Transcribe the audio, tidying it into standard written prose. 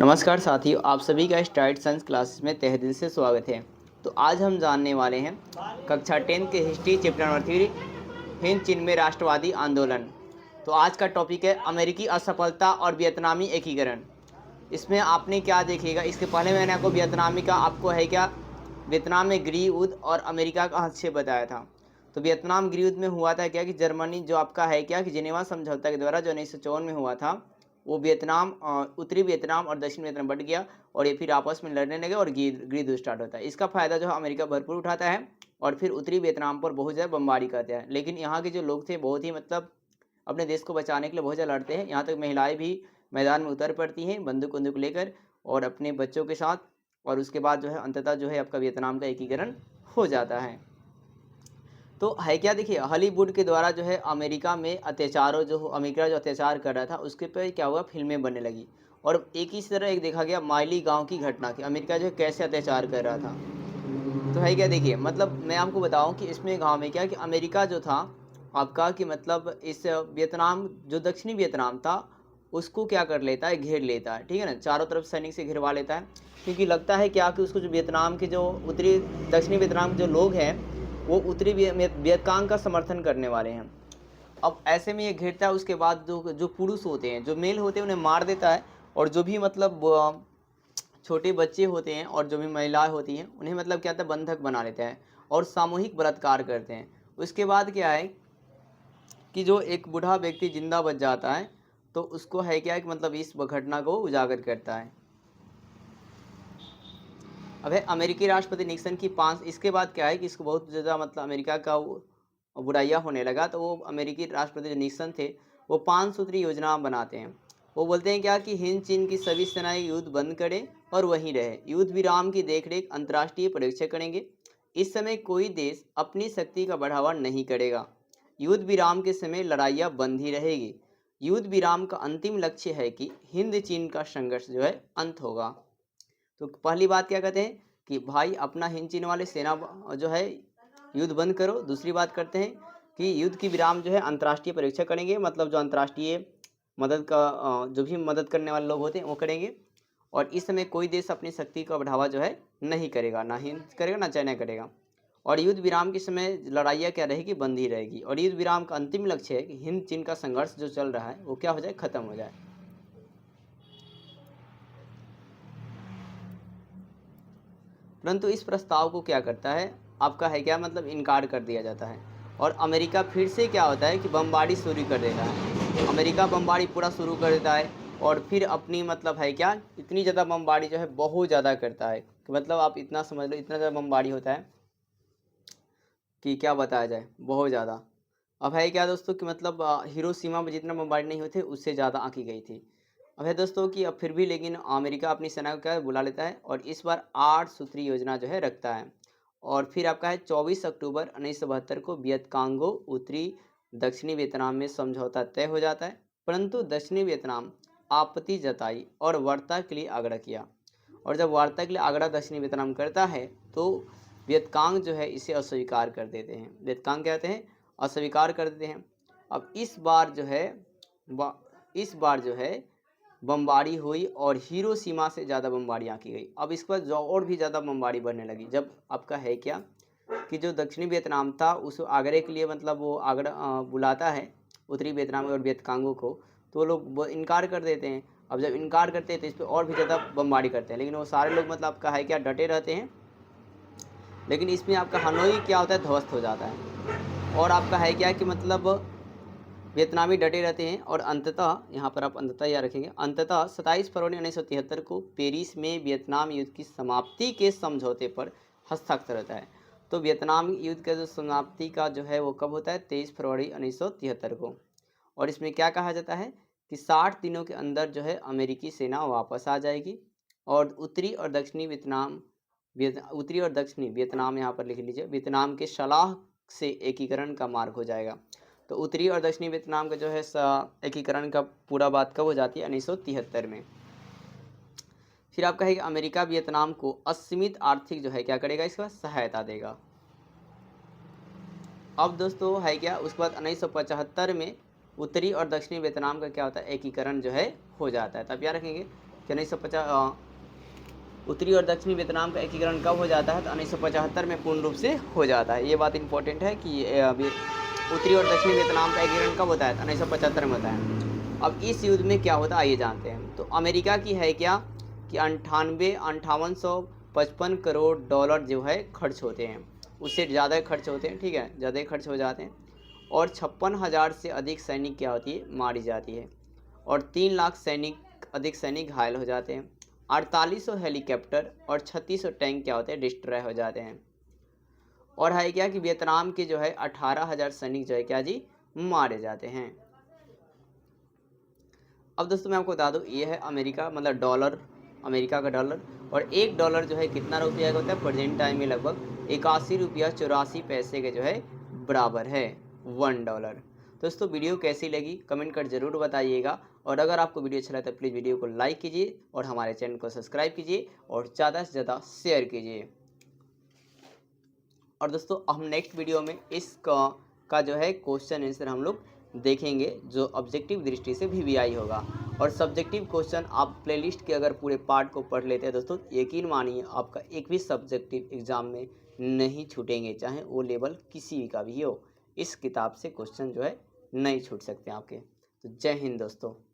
नमस्कार साथियों, आप सभी का स्टार्ट साइंस क्लासेस में तहे दिल से स्वागत है। तो आज हम जानने वाले हैं कक्षा 10 के हिस्ट्री चैप्टर नंबर 3 हिंद चीन में राष्ट्रवादी आंदोलन। तो आज का टॉपिक है अमेरिकी असफलता और वियतनामी एकीकरण। इसमें आपने क्या देखिएगा, इसके पहले मैंने आपको वियतनामी का वियतनाम में गृह युद्ध और अमेरिका का हस्तक्षेप बताया था। तो वियतनाम गृह युद्ध में हुआ था क्या कि जर्मनी कि जिनेवा समझौता के द्वारा जो 1954 में हुआ था, वो उत्तरी वियतनाम और दक्षिण वियतनाम बट गया और ये फिर आपस में लड़ने लगे और गृह युद्ध स्टार्ट होता है। इसका फायदा जो है अमेरिका भरपूर उठाता है और फिर उत्तरी वियतनाम पर बहुत ज़्यादा बमबारी करते हैं। लेकिन यहाँ के जो लोग थे बहुत ही अपने देश को बचाने के लिए बहुत ज़्यादा लड़ते हैं। यहाँ तक महिलाएं भी मैदान में उतर पड़ती हैं बंदूक बंदूक लेकर और अपने बच्चों के साथ, और उसके बाद जो है अंततः जो है आपका वियतनाम का एकीकरण हो जाता है। तो है क्या, देखिए हॉलीवुड के द्वारा जो है अमेरिका जो अत्याचार कर रहा था उसके पे क्या हुआ, फिल्में बनने लगी और एक ही तरह एक देखा गया माइली गांव की घटना की अमेरिका जो है कैसे अत्याचार कर रहा था। तो है क्या, देखिए मैं आपको बताऊं कि इसमें गांव में क्या कि अमेरिका जो था आपका कि इस वियतनाम जो दक्षिणी वियतनाम था उसको क्या कर लेता है, घेर लेता है। ठीक है ना, चारों तरफ सैनिक से घिरवा लेता है क्योंकि लगता है क्या कि उसको जो वियतनाम के जो उत्तरी दक्षिणी वियतनाम के जो लोग हैं वो उत्तरी वियतकांग का समर्थन करने वाले हैं। अब ऐसे में ये घेरता है, उसके बाद जो जो पुरुष होते हैं, जो मेल होते हैं उन्हें मार देता है और जो भी छोटे बच्चे होते हैं और जो भी महिलाएं होती हैं उन्हें क्या होता है, बंधक बना लेता है और सामूहिक बलात्कार करते हैं। उसके बाद क्या है कि जो एक बूढ़ा व्यक्ति जिंदा बच जाता है तो उसको है क्या कि इस घटना को उजागर करता है। अब है अमेरिकी राष्ट्रपति निक्सन की 5, इसके बाद क्या है कि इसको बहुत ज़्यादा अमेरिका का बुराइयां होने लगा, तो वो अमेरिकी राष्ट्रपति जो निक्सन थे वो 5 सूत्री योजना बनाते हैं। वो बोलते हैं क्या कि हिंद चीन की सभी सेनाएं युद्ध बंद करें और वहीं रहे, युद्ध विराम की देखरेख अंतर्राष्ट्रीय पर्यवेक्षक करेंगे। इस समय कोई देश अपनी शक्ति का बढ़ावा नहीं करेगा। युद्ध विराम के समय लड़ाइयाँ बंद ही रहेगी। युद्ध विराम का अंतिम लक्ष्य है कि हिंद चीन का संघर्ष जो है अंत होगा। तो पहली बात क्या कहते हैं कि भाई अपना हिंद चीन वाले सेना जो है युद्ध बंद करो। दूसरी बात करते हैं कि युद्ध की विराम जो है अंतर्राष्ट्रीय परीक्षा करेंगे, जो अंतर्राष्ट्रीय जो भी मदद करने वाले लोग होते हैं वो करेंगे। और इस समय कोई देश अपनी शक्ति का बढ़ावा जो है नहीं करेगा, ना हिंद करेगा ना चाइना करेगा। और युद्ध विराम के समय लड़ाइयाँ क्या रहेगी, बंद ही रहेगी। और युद्ध विराम का अंतिम लक्ष्य है कि हिंद चीन का संघर्ष जो चल रहा है वो क्या हो जाए, खत्म हो जाए। परंतु इस प्रस्ताव को क्या करता है आपका है क्या, इनकार कर दिया जाता है और अमेरिका फिर से क्या होता है कि बमबारी शुरू कर देता है। अमेरिका बमबारी पूरा शुरू कर देता है और फिर अपनी है क्या, इतनी ज़्यादा बमबारी जो है बहुत ज़्यादा करता है कि आप इतना समझ लो, इतना ज़्यादा बमबारी होता है कि क्या बताया जाए, बहुत ज़्यादा। अब है क्या दोस्तों कि हिरोशिमा में जितना बमबारी नहीं हुए थे उससे ज़्यादा आंकी गई थी। अब है दोस्तों कि अब फिर भी लेकिन अमेरिका अपनी सेना को क्या बुला लेता है और इस बार 8 सूत्री योजना जो है रखता है। और फिर आपका है 24 अक्टूबर 1972 को वियतकांगो उत्तरी दक्षिणी वियतनाम में समझौता तय हो जाता है। परंतु दक्षिणी वियतनाम आपत्ति जताई और वार्ता के लिए आग्रह किया, और जब वार्ता के लिए आग्रह दक्षिणी वियतनाम करता है तो वियतकांग जो है इसे अस्वीकार कर देते हैं। वियतकांग कहते हैं अस्वीकार कर देते हैं। अब इस बार जो है बमबारी हुई और हिरोशिमा से ज़्यादा बमबारियाँ की गई। अब इसके बाद जो और भी ज़्यादा बमबारी बढ़ने लगी, जब आपका है क्या कि जो दक्षिणी वियतनाम था उस आगरे के लिए वो आगरा बुलाता है उत्तरी वियतनाम और वियतकांगो को, तो वो लोग इनकार कर देते हैं। अब जब इनकार करते हैं तो इस पर और भी ज़्यादा बमबारी करते हैं, लेकिन वो सारे लोग आपका है क्या डटे रहते हैं। लेकिन इसमें आपका हनोई क्या होता है, ध्वस्त हो जाता है और आपका है क्या कि वियतनामी डटे रहते हैं। और अंततः यहाँ पर आप अंततः याद रखेंगे, अंततः 27 फरवरी 1973 को पेरिस में वियतनाम युद्ध की समाप्ति के समझौते पर हस्ताक्षर होता है। तो वियतनाम युद्ध का जो समाप्ति का जो है वो कब होता है, 23 फरवरी 1973 को। और इसमें क्या कहा जाता है कि 60 दिनों के अंदर जो है अमेरिकी सेना वापस आ जाएगी और उत्तरी और दक्षिणी वियतनाम यहाँ पर लिख लीजिए, वियतनाम के सलाह से एकीकरण का मार्ग हो जाएगा। तो उत्तरी और दक्षिणी वियतनाम का जो है एकीकरण का पूरा बात कब हो जाती है, 1973 में। फिर आपका है कि अमेरिका वियतनाम को असीमित आर्थिक जो है क्या करेगा, इसका सहायता देगा। अब दोस्तों है क्या, उसके बाद 1975 में उत्तरी और दक्षिणी वियतनाम का क्या होता है, एकीकरण जो है हो जाता है। तब याद रखेंगे कि कि 1950 उत्तरी और दक्षिणी वियतनाम का एकीकरण कब हो जाता है, तो 1975 में पूर्ण रूप से हो जाता है। ये बात इंपॉर्टेंट है कि अभी उत्तरी और दक्षिणी वियतनाम का एकीकरण कब होता है, तो 1975 में होता है। अब इस युद्ध में क्या होता है आइए जानते हैं। तो अमेरिका की है क्या कि 58,555 करोड़ डॉलर जो है खर्च होते हैं, उससे ज़्यादा खर्च होते हैं, ठीक है, ज़्यादा ही खर्च हो जाते हैं। और 56,000 से अधिक सैनिक क्या होती है, मारी जाती है, और 3 लाख अधिक सैनिक घायल हो जाते हैं। 4800 हेलीकॉप्टर और 3600 टैंक क्या होते हैं, डिस्ट्रॉय हो जाते हैं। और है क्या कि वियतनाम के जो है 18,000 सैनिक जो है क्या जी, मारे जाते हैं। अब दोस्तों मैं आपको बता दूं, ये है अमेरिका, मतलब डॉलर, अमेरिका का डॉलर। और एक डॉलर जो है कितना रुपया का होता है, प्रेजेंट टाइम में लगभग 81 रुपया 84 पैसे के जो है बराबर है 1 डॉलर। दोस्तों वीडियो कैसी लगी कमेंट कर जरूर बताइएगा, और अगर आपको वीडियो अच्छा लगा तो प्लीज़ वीडियो को लाइक कीजिए और हमारे चैनल को सब्सक्राइब कीजिए और ज़्यादा से ज़्यादा शेयर कीजिए। और दोस्तों हम नेक्स्ट वीडियो में का जो है क्वेश्चन आंसर हम लोग देखेंगे, जो ऑब्जेक्टिव दृष्टि से VVI होगा। और सब्जेक्टिव क्वेश्चन आप प्लेलिस्ट के अगर पूरे पार्ट को पढ़ लेते हैं दोस्तों, यकीन मानिए आपका एक भी सब्जेक्टिव एग्जाम में नहीं छूटेंगे, चाहे वो लेवल किसी भी का भी हो। इस किताब से क्वेश्चन जो है नहीं छूट सकते आपके। तो जय हिंद दोस्तों।